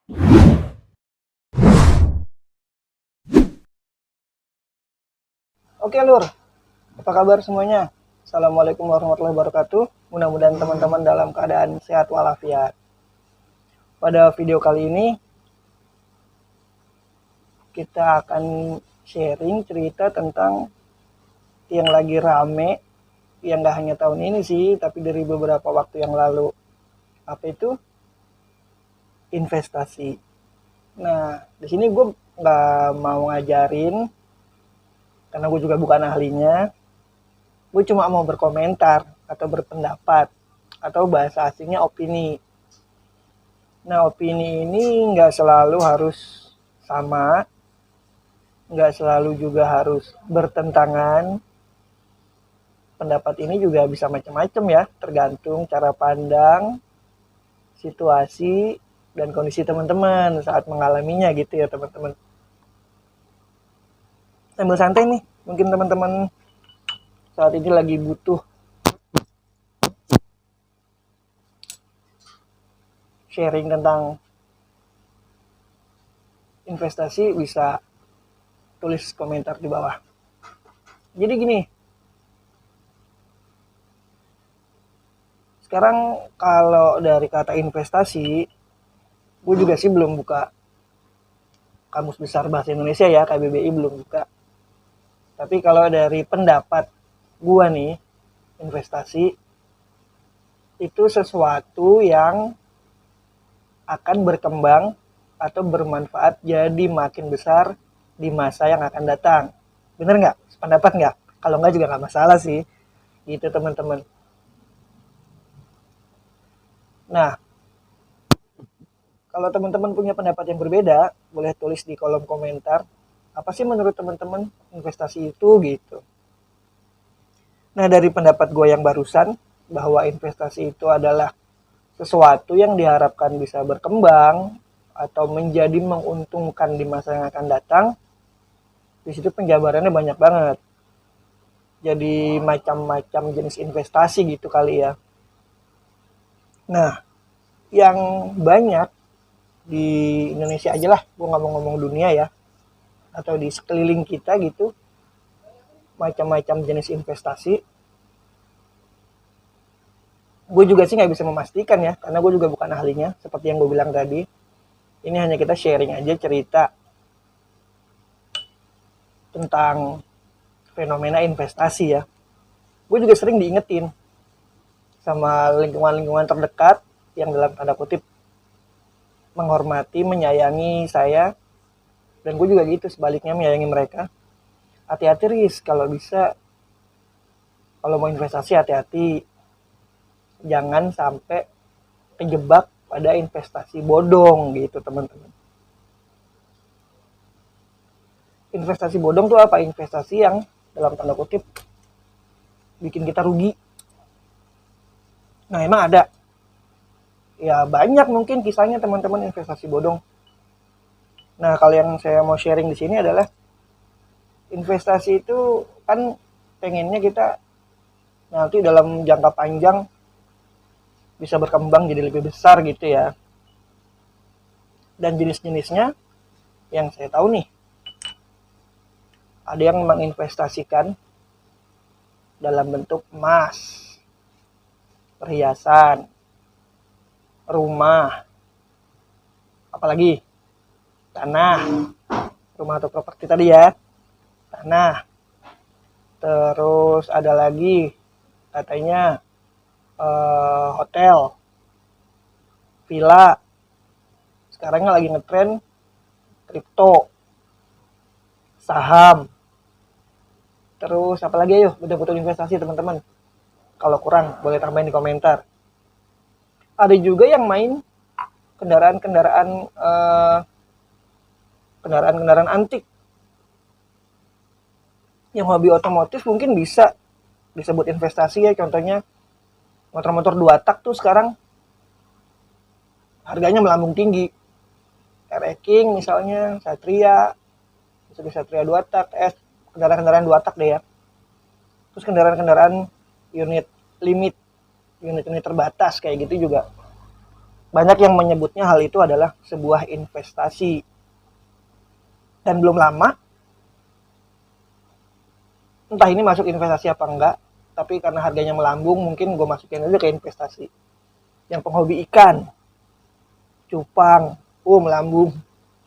Oke Lur, apa kabar semuanya? Assalamualaikum warahmatullahi wabarakatuh. Mudah-mudahan teman-teman dalam keadaan sehat walafiat. Pada video kali ini kita akan sharing cerita tentang yang lagi rame, yang gak hanya tahun ini sih, tapi dari beberapa waktu yang lalu. Apa itu? Investasi. Nah, di sini gue nggak mau ngajarin, karena gue juga bukan ahlinya. Gue cuma mau berkomentar atau berpendapat, atau bahasa aslinya opini. Nah, opini ini nggak selalu harus sama, nggak selalu juga harus bertentangan. Pendapat ini juga bisa macam-macam ya, tergantung cara pandang, situasi, dan kondisi teman-teman saat mengalaminya gitu ya teman-teman. Sambil santai nih, mungkin teman-teman saat ini lagi butuh sharing tentang investasi, bisa tulis komentar di bawah. Jadi gini, sekarang kalau dari kata investasi, gue juga sih belum buka Kamus Besar Bahasa Indonesia ya, KBBI belum buka. Tapi kalau dari pendapat gue nih, investasi itu sesuatu yang akan berkembang atau bermanfaat jadi makin besar di masa yang akan datang. Bener nggak? Pendapat nggak? Kalau nggak juga nggak masalah sih. Gitu teman-teman. Nah, kalau teman-teman punya pendapat yang berbeda, boleh tulis di kolom komentar. Apa sih menurut teman-teman investasi itu gitu. Nah, dari pendapat gue yang barusan, bahwa investasi itu adalah sesuatu yang diharapkan bisa berkembang atau menjadi menguntungkan di masa yang akan datang, di situ penjabarannya banyak banget. Jadi macam-macam jenis investasi gitu kali ya. Nah, yang banyak di Indonesia aja lah, gue nggak mau ngomong dunia ya, atau di sekeliling kita gitu, macam-macam jenis investasi. Gue juga sih nggak bisa memastikan ya, karena gue juga bukan ahlinya, seperti yang gue bilang tadi. Ini hanya kita sharing aja cerita tentang fenomena investasi ya. Gue juga sering diingetin sama lingkungan-lingkungan terdekat yang dalam tanda kutip menghormati, menyayangi saya, dan gue juga gitu sebaliknya menyayangi mereka. Hati-hati Riz, kalau bisa, kalau mau investasi hati-hati, jangan sampai kejebak pada investasi bodong gitu teman-teman. Investasi bodong tuh apa? Investasi yang dalam tanda kutip bikin kita rugi. Nah, emang ada ya, banyak mungkin kisahnya teman-teman investasi bodong. Nah, kalau yang saya mau sharing di sini adalah investasi itu kan pengennya kita nanti dalam jangka panjang bisa berkembang jadi lebih besar gitu ya. Dan jenis-jenisnya yang saya tahu nih, ada yang menginvestasikan dalam bentuk emas, perhiasan, rumah, apalagi tanah, rumah atau properti tadi ya, tanah. Terus ada lagi katanya hotel, villa. Sekarang lagi ngetren kripto, saham. Terus apalagi ayo, betul-betul investasi teman-teman. Kalau kurang boleh tambahin di komentar. Ada juga yang main kendaraan antik. Yang hobi otomotif mungkin bisa disebut investasi ya. Contohnya motor-motor 2 tak tuh sekarang harganya melambung tinggi. RE King misalnya, Satria, Satria 2 tak, kendaraan-kendaraan 2 tak deh ya. Terus kendaraan-kendaraan unit limit, unit-unit terbatas kayak gitu juga banyak yang menyebutnya hal itu adalah sebuah investasi. Dan belum lama, entah ini masuk investasi apa enggak, tapi karena harganya melambung, mungkin gue masukin aja ke investasi. Yang penghobi ikan, cupang, melambung.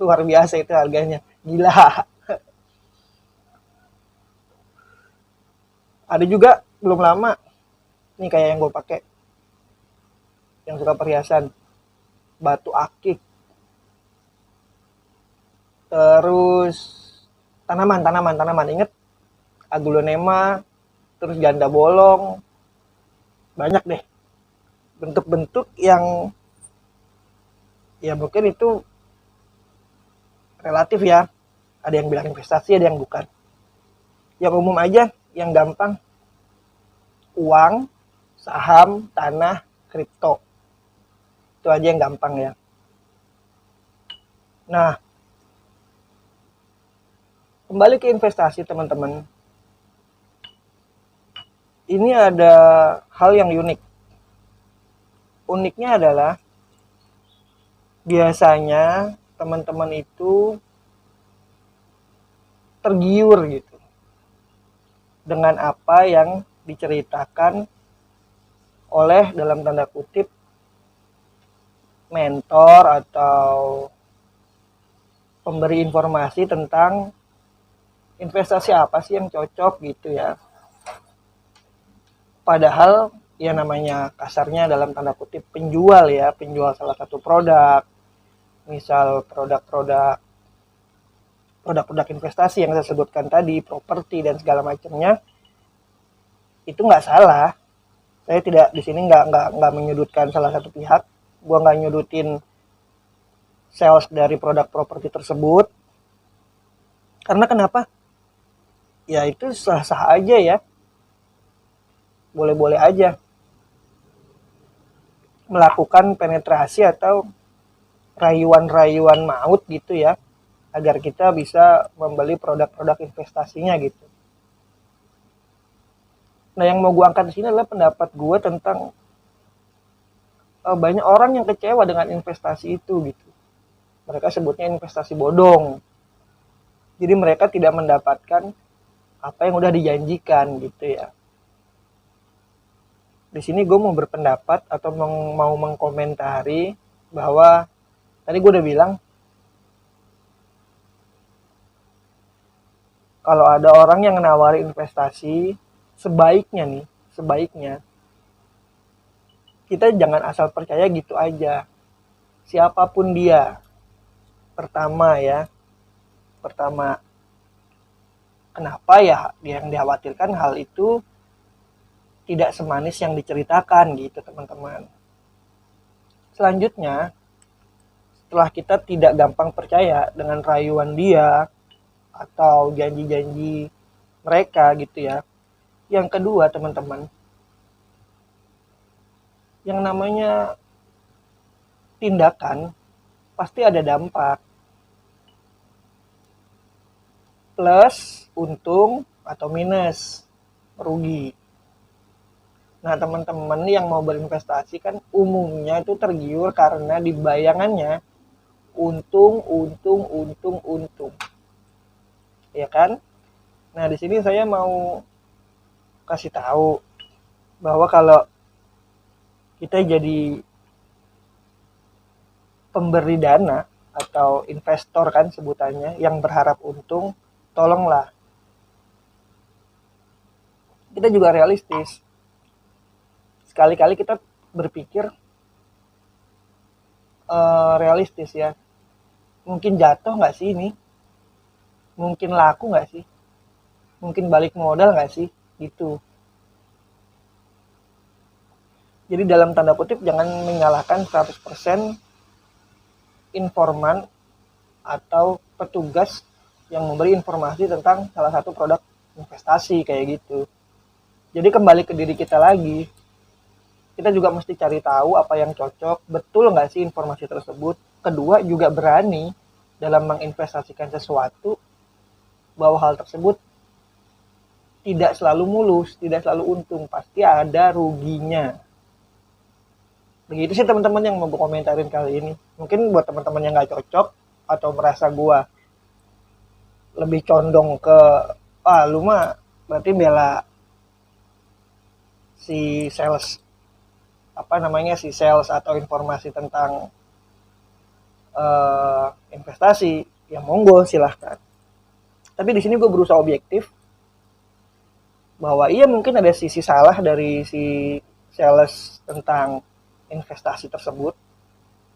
Luar biasa itu harganya. Gila. Ada juga belum lama, ini kayak yang gue pakai, yang suka perhiasan, batu akik, terus tanaman, inget agulonema, terus janda bolong, banyak deh bentuk-bentuk yang ya mungkin itu relatif ya, ada yang bilang investasi, ada yang bukan. Yang umum aja, yang gampang, uang, saham, tanah, kripto, itu aja yang gampang ya. Nah, kembali ke investasi teman-teman, ini ada hal yang unik. Uniknya adalah biasanya teman-teman itu tergiur gitu dengan apa yang diceritakan oleh dalam tanda kutip mentor atau pemberi informasi tentang investasi apa sih yang cocok gitu ya. Padahal ya namanya kasarnya dalam tanda kutip penjual ya, penjual salah satu produk, misal produk-produk investasi yang saya sebutkan tadi, properti dan segala macamnya, itu nggak salah. Saya tidak di sini nggak menyudutkan salah satu pihak. Gua nggak nyudutin sales dari produk properti tersebut. Karena kenapa? Ya itu sah-sah aja ya. Boleh-boleh aja melakukan penetrasi atau rayuan-rayuan maut gitu ya, agar kita bisa membeli produk-produk investasinya gitu. Nah, yang mau gue angkat di sini adalah pendapat gue tentang banyak orang yang kecewa dengan investasi itu gitu. Mereka sebutnya investasi bodong. Jadi mereka tidak mendapatkan apa yang udah dijanjikan gitu ya. Di sini gue mau berpendapat atau mau mengkomentari bahwa tadi gue udah bilang kalau ada orang yang nawari investasi, sebaiknya kita jangan asal percaya gitu aja. Siapapun dia. Pertama, kenapa ya yang dikhawatirkan hal itu tidak semanis yang diceritakan gitu teman-teman. Selanjutnya, setelah kita tidak gampang percaya dengan rayuan dia atau janji-janji mereka gitu ya. Yang kedua teman-teman, yang namanya tindakan pasti ada dampak. Plus, untung atau minus, rugi. Nah teman-teman yang mau berinvestasi kan umumnya itu tergiur karena di bayangannya untung. Ya kan? Nah di sini saya mau kasih tahu bahwa kalau kita jadi pemberi dana atau investor kan sebutannya yang berharap untung, tolonglah kita juga realistis. Sekali-kali kita berpikir realistis ya. Mungkin jatuh nggak sih ini? Mungkin laku nggak sih? Mungkin balik modal nggak sih? Gitu. Jadi dalam tanda kutip jangan menyalahkan 100% informan atau petugas yang memberi informasi tentang salah satu produk investasi kayak gitu. Jadi kembali ke diri kita lagi. Kita juga mesti cari tahu apa yang cocok, betul nggak sih informasi tersebut. Kedua, juga berani dalam menginvestasikan sesuatu bahwa hal tersebut tidak selalu mulus, tidak selalu untung, pasti ada ruginya. Begitu sih teman-teman yang mau komentarin kali ini. Mungkin buat teman-teman yang nggak cocok atau merasa gua lebih condong ke lu mah berarti bela si sales si sales atau informasi tentang investasi, ya monggo silahkan. Tapi di sini gue berusaha objektif bahwa iya mungkin ada sisi salah dari si sales tentang investasi tersebut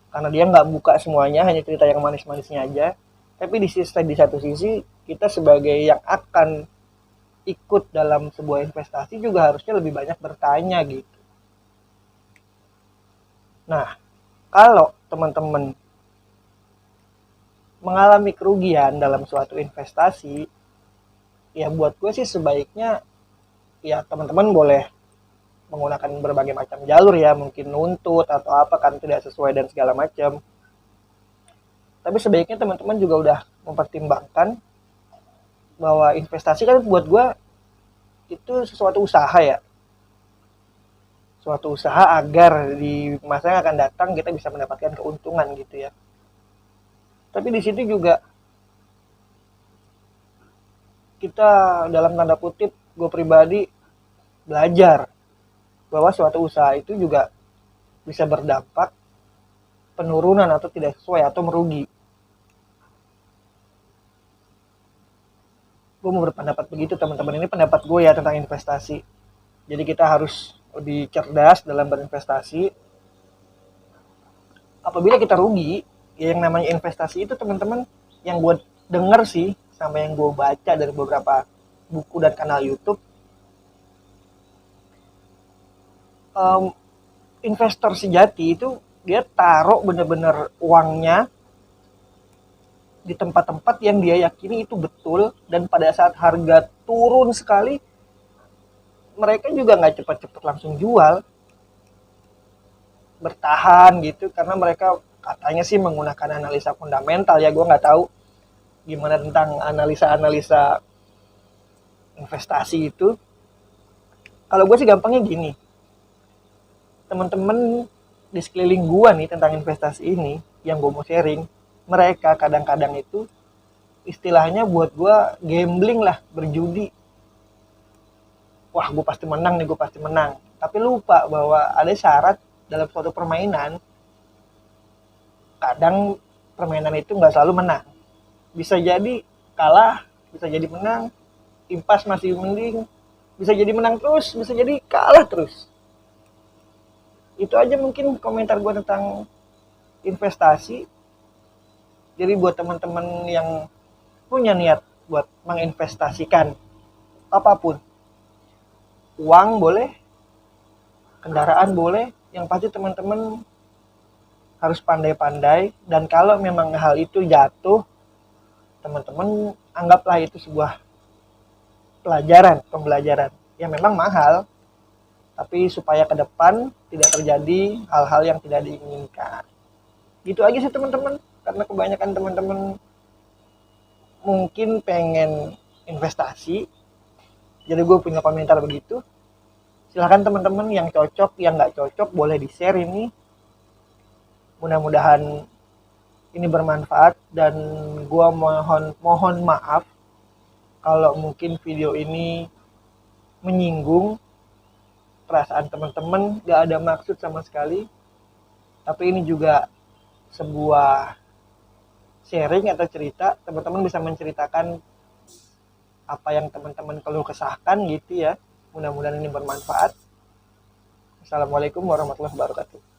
karena dia nggak buka semuanya, hanya cerita yang manis-manisnya aja. Tapi di satu sisi kita sebagai yang akan ikut dalam sebuah investasi juga harusnya lebih banyak bertanya gitu. Nah, kalau teman-teman mengalami kerugian dalam suatu investasi, ya buat gue sih sebaiknya ya teman-teman boleh menggunakan berbagai macam jalur ya, mungkin nuntut atau apa kan tidak sesuai dan segala macam. Tapi sebaiknya teman-teman juga udah mempertimbangkan bahwa investasi kan buat gue itu sesuatu usaha ya. Suatu usaha agar di masa yang akan datang kita bisa mendapatkan keuntungan gitu ya. Tapi di situ juga kita dalam tanda kutip, gue pribadi belajar bahwa suatu usaha itu juga bisa berdampak penurunan atau tidak sesuai atau merugi. Gue mau berpendapat begitu teman-teman, ini pendapat gue ya tentang investasi. Jadi kita harus lebih cerdas dalam berinvestasi. Apabila kita rugi, ya yang namanya investasi itu teman-teman, yang gue denger sih sama yang gue baca dari beberapa buku dan kanal YouTube, investor sejati itu dia taruh bener-bener uangnya di tempat-tempat yang dia yakini itu betul, dan pada saat harga turun sekali mereka juga nggak cepat-cepat langsung jual, bertahan gitu karena mereka katanya sih menggunakan analisa fundamental ya. Gue nggak tahu gimana tentang analisa investasi itu. Kalau gue sih gampangnya gini, teman-teman di sekeliling gue nih tentang investasi ini yang gue mau sharing, mereka kadang-kadang itu istilahnya buat gue gambling lah, berjudi. Wah gue pasti menang nih, gue pasti menang. Tapi lupa bahwa ada syarat dalam suatu permainan. Kadang permainan itu nggak selalu menang. Bisa jadi kalah, bisa jadi menang, impas masih mending, bisa jadi menang terus, bisa jadi kalah terus. Itu aja mungkin komentar gue tentang investasi. Jadi buat teman-teman yang punya niat buat menginvestasikan apapun, uang boleh, kendaraan boleh, yang pasti teman-teman harus pandai-pandai. Dan kalau memang hal itu jatuh, teman-teman anggaplah itu sebuah pembelajaran yang memang mahal, tapi supaya ke depan tidak terjadi hal-hal yang tidak diinginkan. Gitu aja sih teman-teman, karena kebanyakan teman-teman mungkin pengen investasi, jadi gue punya komentar begitu. Silahkan teman-teman yang cocok, yang nggak cocok boleh di-share ini. Mudah-mudahan ini bermanfaat, dan gue mohon maaf kalau mungkin video ini menyinggung perasaan teman-teman. Gak ada maksud sama sekali, tapi ini juga sebuah sharing atau cerita. Teman-teman bisa menceritakan apa yang teman-teman keluh kesahkan gitu ya. Mudah-mudahan ini bermanfaat. Assalamualaikum warahmatullahi wabarakatuh.